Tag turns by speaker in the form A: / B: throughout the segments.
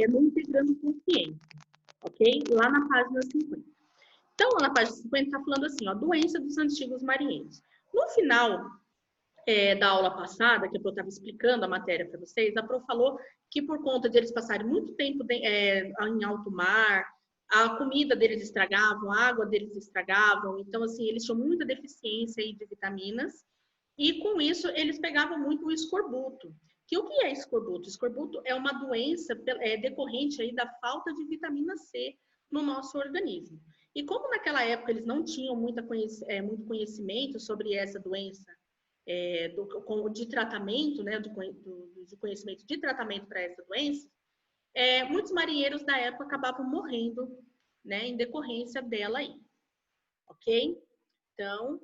A: no Integrando Consciência, ok? Lá na página 50. Então, lá na página 50 está falando assim, ó, doença dos antigos marinheiros. No final da aula passada, que eu estava explicando a matéria para vocês, a Pro falou que por conta de eles passarem muito tempo em alto mar, a comida deles estragavam, a água deles estragavam, então, assim, eles tinham muita deficiência aí de vitaminas, e com isso eles pegavam muito o escorbuto. Que o que é escorbuto? Escorbuto é uma doença decorrente aí da falta de vitamina C no nosso organismo. E como naquela época eles não tinham muito conhecimento sobre essa doença, de tratamento, né, de conhecimento de tratamento para essa doença, muitos marinheiros da época acabavam morrendo, né, em decorrência dela aí, ok? Então,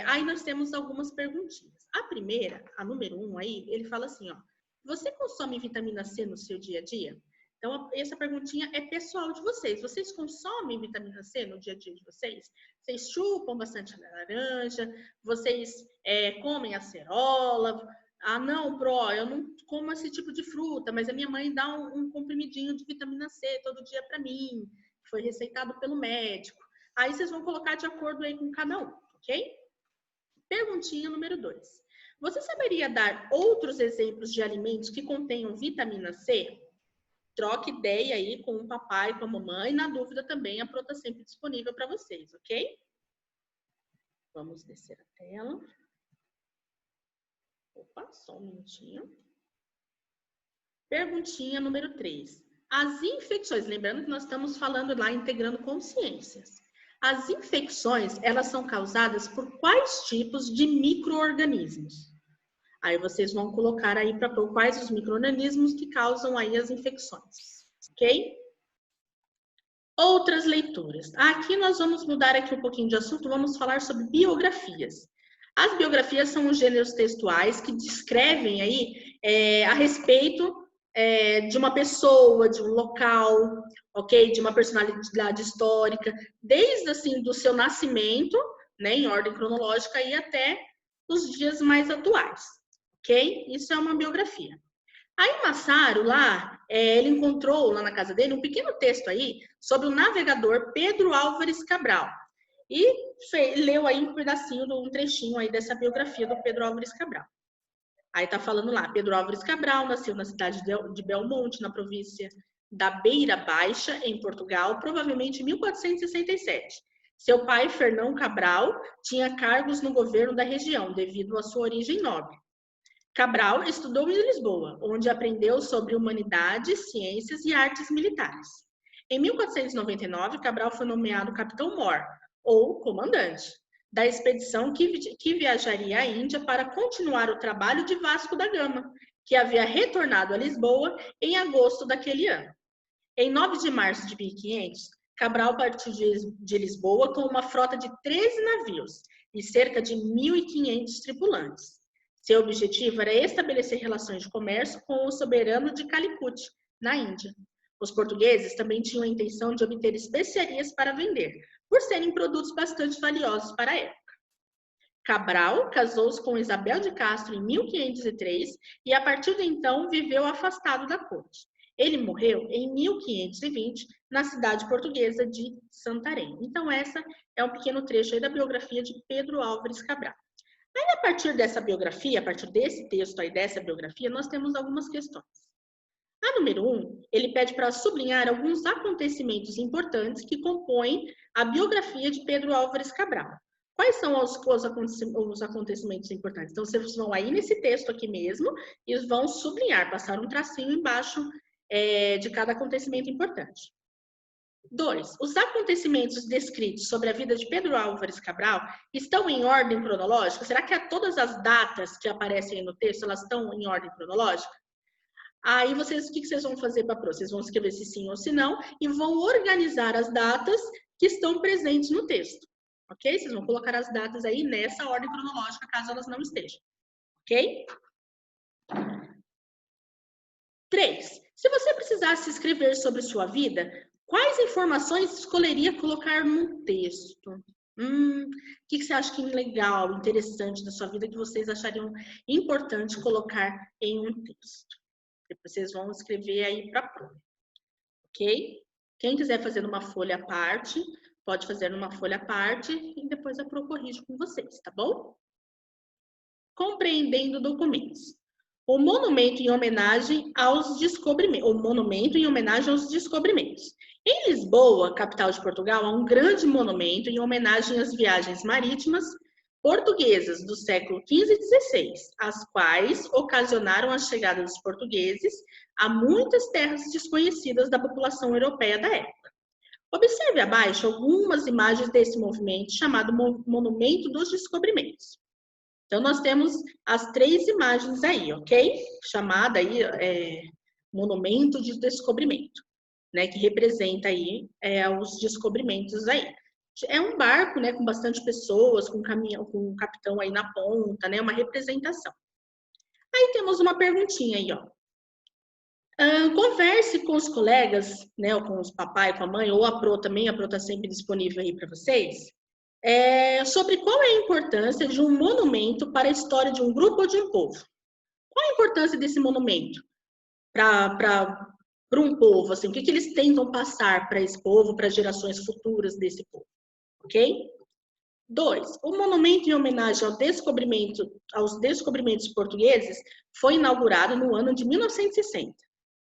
A: aí nós temos algumas perguntinhas. A primeira, a número 1 aí, ele fala assim, ó, você consome vitamina C no seu dia a dia? Então, essa perguntinha é pessoal de vocês. Vocês consomem vitamina C no dia a dia de vocês? Vocês chupam bastante laranja? Vocês comem acerola? Ah, não, Pro, eu não como esse tipo de fruta, mas a minha mãe dá um comprimidinho de vitamina C todo dia para mim. Foi receitado pelo médico. Aí vocês vão colocar de acordo aí com cada um, ok? Perguntinha número 2. Você saberia dar outros exemplos de alimentos que contenham vitamina C? Troque ideia aí com o papai, com a mamãe. Na dúvida também, a Pro está sempre disponível para vocês, ok? Vamos descer a tela. Opa, só um minutinho. Perguntinha número 3. As infecções, lembrando que nós estamos falando lá integrando consciências. As infecções, elas são causadas por quais tipos de micro-organismos? Aí vocês vão colocar aí para quais os micro-organismos que causam aí as infecções, ok? Outras leituras. Aqui nós vamos mudar aqui um pouquinho de assunto, vamos falar sobre biografias. As biografias são os gêneros textuais que descrevem aí a respeito de uma pessoa, de um local, ok? De uma personalidade histórica, desde assim do seu nascimento, né, em ordem cronológica, e até os dias mais atuais, ok? Isso é uma biografia. Aí Massaro lá, ele encontrou lá na casa dele um pequeno texto aí sobre o navegador Pedro Álvares Cabral. E leu aí um pedacinho, um trechinho aí dessa biografia do Pedro Álvares Cabral. Aí tá falando lá, Pedro Álvares Cabral nasceu na cidade de Belmonte, na província da Beira Baixa, em Portugal, provavelmente em 1467. Seu pai, Fernão Cabral, tinha cargos no governo da região, devido à sua origem nobre. Cabral estudou em Lisboa, onde aprendeu sobre humanidades, ciências e artes militares. Em 1499, Cabral foi nomeado capitão-mor, ou comandante, da expedição que viajaria à Índia para continuar o trabalho de Vasco da Gama, que havia retornado a Lisboa em agosto daquele ano. Em 9 de março de 1500, Cabral partiu de Lisboa com uma frota de 13 navios e cerca de 1.500 tripulantes. Seu objetivo era estabelecer relações de comércio com o soberano de Calicut, na Índia. Os portugueses também tinham a intenção de obter especiarias para vender, por serem produtos bastante valiosos para a época. Cabral casou-se com Isabel de Castro em 1503 e, a partir de então, viveu afastado da corte. Ele morreu em 1520, na cidade portuguesa de Santarém. Então, essa é um pequeno trecho aí da biografia de Pedro Álvares Cabral. Aí, a partir dessa biografia, a partir desse texto aí, dessa biografia, nós temos algumas questões. A número 1, ele pede para sublinhar alguns acontecimentos importantes que compõem a biografia de Pedro Álvares Cabral. Quais são os acontecimentos importantes? Então, vocês vão aí nesse texto aqui mesmo e vão sublinhar, passar um tracinho embaixo de cada acontecimento importante. 2. Os acontecimentos descritos sobre a vida de Pedro Álvares Cabral estão em ordem cronológica? Será que todas as datas que aparecem no texto, elas estão em ordem cronológica? Aí o que vocês vão fazer para a Pro? Vocês vão escrever se sim ou se não e vão organizar as datas que estão presentes no texto. Ok? Vocês vão colocar as datas aí nessa ordem cronológica, caso elas não estejam. Ok? 3. Se você precisasse escrever sobre sua vida, quais informações escolheria colocar no texto? O que você acha que é legal, interessante da sua vida, que vocês achariam importante colocar em um texto? Depois vocês vão escrever aí para a prova, ok? Quem quiser fazer numa folha à parte, pode fazer numa folha à parte e depois a Pro corrige com vocês, tá bom? Compreendendo documentos. O monumento em homenagem aos descobrimentos. O monumento em homenagem aos descobrimentos. Em Lisboa, capital de Portugal, há um grande monumento em homenagem às viagens marítimas portuguesas do século XV e XVI, as quais ocasionaram a chegada dos portugueses a muitas terras desconhecidas da população europeia da época. Observe abaixo algumas imagens desse movimento chamado Monumento dos Descobrimentos. Então, nós temos as 3 imagens aí, ok? Chamada aí Monumento de Descobrimento, né? Que representa aí os descobrimentos aí. É um barco, né? Com bastante pessoas, com caminhão, com um capitão aí na ponta, né? Uma representação. Aí temos uma perguntinha aí, ó. Converse com os colegas, né? Ou com os papai, com a mãe, ou a Pro também, a Pro tá sempre disponível aí para vocês. Sobre qual é a importância de um monumento para a história de um grupo ou de um povo. Qual a importância desse monumento para um povo? Assim, o que eles tentam passar para esse povo, para gerações futuras desse povo? Ok? 2. O monumento em homenagem aos descobrimentos portugueses foi inaugurado no ano de 1960.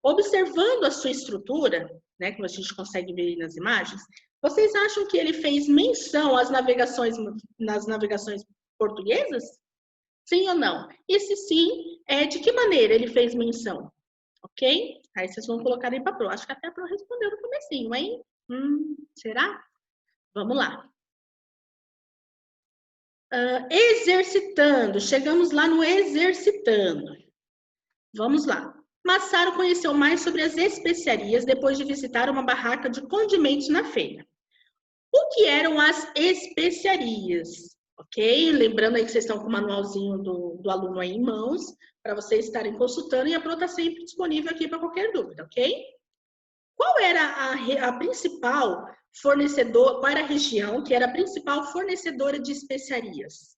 A: Observando a sua estrutura, né, que a gente consegue ver aí nas imagens, vocês acham que ele fez menção às nas navegações portuguesas? Sim ou não? E se sim, de que maneira ele fez menção? Ok? Aí vocês vão colocar aí para a Pro. Acho que até a Pro respondeu no comecinho, hein? Será? Vamos lá. Exercitando. Chegamos lá no exercitando. Vamos lá. Massaro conheceu mais sobre as especiarias depois de visitar uma barraca de condimentos na feira. O que eram as especiarias? Ok? Lembrando aí que vocês estão com o manualzinho do aluno aí em mãos, para vocês estarem consultando, e a Pro está sempre disponível aqui para qualquer dúvida, ok? Qual era a principal fornecedora, qual era a região que era a principal fornecedora de especiarias?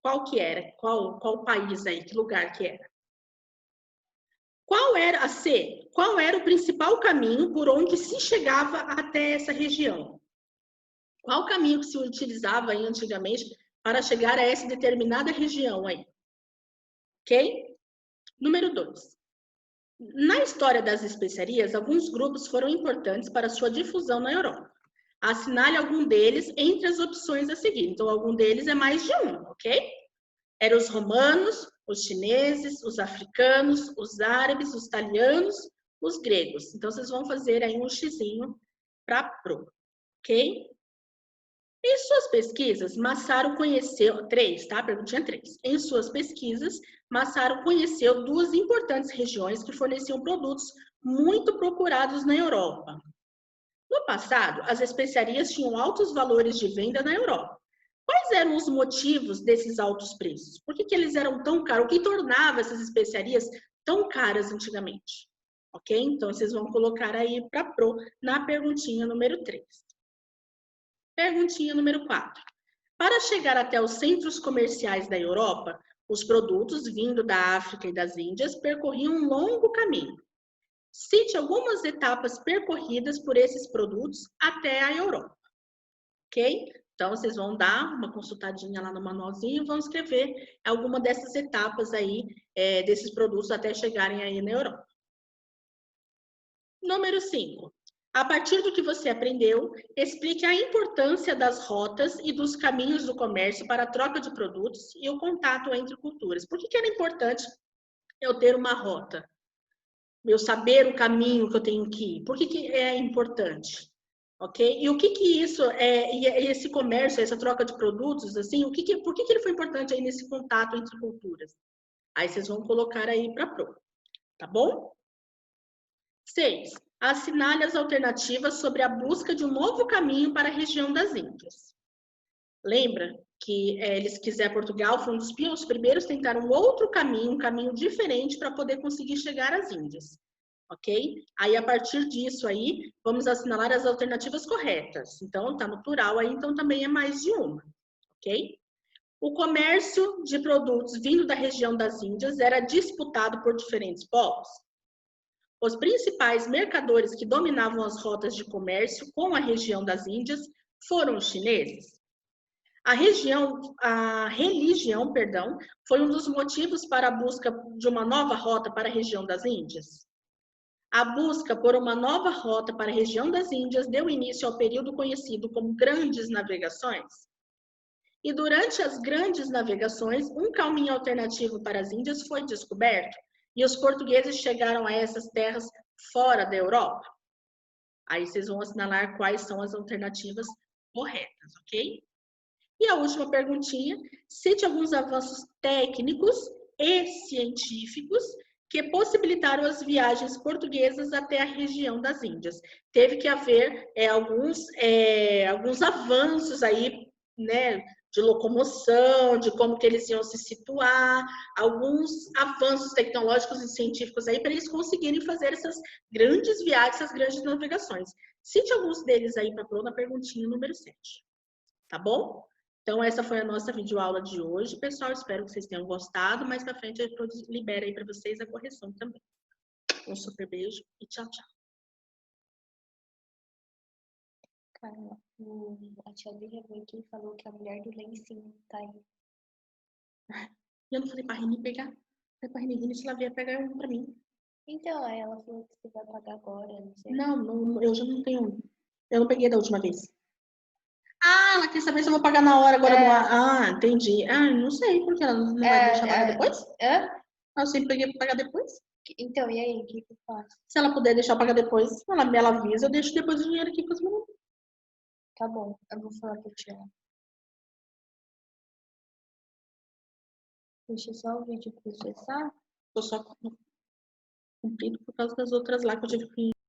A: Qual que era? Qual país aí? Que lugar que era? Qual era o principal caminho por onde se chegava até essa região? Qual o caminho que se utilizava aí antigamente para chegar a essa determinada região aí? Ok? Número 2. Na história das especiarias, alguns grupos foram importantes para sua difusão na Europa. Assinale algum deles entre as opções a seguir. Então, algum deles é mais de um, ok? Eram os romanos, os chineses, os africanos, os árabes, os italianos, os gregos. Então, vocês vão fazer aí um xizinho para Pro, ok? Em suas pesquisas, Massaro conheceu... 3, tá? Perguntinha 3. Em suas pesquisas, Massaro conheceu 2 importantes regiões que forneciam produtos muito procurados na Europa. No passado, as especiarias tinham altos valores de venda na Europa. Quais eram os motivos desses altos preços? Por que eles eram tão caros? O que tornava essas especiarias tão caras antigamente? Ok? Então, vocês vão colocar aí para Pro na perguntinha número 3. Perguntinha número 4. Para chegar até os centros comerciais da Europa, os produtos vindo da África e das Índias percorriam um longo caminho. Cite algumas etapas percorridas por esses produtos até a Europa. Ok? Então, vocês vão dar uma consultadinha lá no manualzinho e vão escrever alguma dessas etapas aí, desses produtos até chegarem aí na Europa. Número 5. A partir do que você aprendeu, explique a importância das rotas e dos caminhos do comércio para a troca de produtos e o contato entre culturas. Por que era importante eu ter uma rota? Eu saber o caminho que eu tenho que ir? Por que é importante? Ok? E o que isso e esse comércio, essa troca de produtos, assim, por que ele foi importante aí nesse contato entre culturas? Aí vocês vão colocar aí para Pro, tá bom? 6. Assinale as alternativas sobre a busca de um novo caminho para a região das Índias. Lembra que eles quiser Portugal foi um dos primeiros tentaram outro caminho, um caminho diferente para poder conseguir chegar às Índias. Ok? Aí, a partir disso aí, vamos assinalar as alternativas corretas. Então, tá no plural aí, então também é mais de uma. Ok? O comércio de produtos vindo da região das Índias era disputado por diferentes povos. Os principais mercadores que dominavam as rotas de comércio com a região das Índias foram os chineses. A religião, foi um dos motivos para a busca de uma nova rota para a região das Índias. A busca por uma nova rota para a região das Índias deu início ao período conhecido como Grandes Navegações. E durante as Grandes Navegações, um caminho alternativo para as Índias foi descoberto, e os portugueses chegaram a essas terras fora da Europa. Aí vocês vão assinalar quais são as alternativas corretas, ok? E a última perguntinha, cite alguns avanços técnicos e científicos que possibilitaram as viagens portuguesas até a região das Índias. Teve que haver alguns avanços aí, né, de locomoção, de como que eles iam se situar, alguns avanços tecnológicos e científicos aí para eles conseguirem fazer essas grandes viagens, essas grandes navegações. Cite alguns deles aí para pôr na perguntinha número 7. Tá bom? Então, essa foi a nossa videoaula de hoje, pessoal. Espero que vocês tenham gostado. Mais pra frente, eu libero aí para vocês a correção também. Um super beijo e tchau, tchau.
B: Carla, a tia Lília veio aqui e falou que a mulher do lencinho tá aí.
A: Eu não falei pra Rini pegar. Falei pra Rini, se ela vier pegar um pra mim.
B: Então, aí ela falou que você vai pagar agora, não sei.
A: Não, eu já não tenho. Eu não peguei da última vez. Ah, ela quer saber se eu vou pagar na hora agora. Ah, entendi. Ah, não sei, porque ela não vai deixar pagar depois? Eu sempre peguei pra pagar depois.
B: Então, e aí, o que eu faço?
A: Se ela puder deixar pagar depois, ela avisa, eu deixo depois o dinheiro aqui com os meninos.
B: Tá bom, eu vou falar pra tia. Deixa só o vídeo processar.
A: Tô só cumprido por causa das outras lá que eu tive que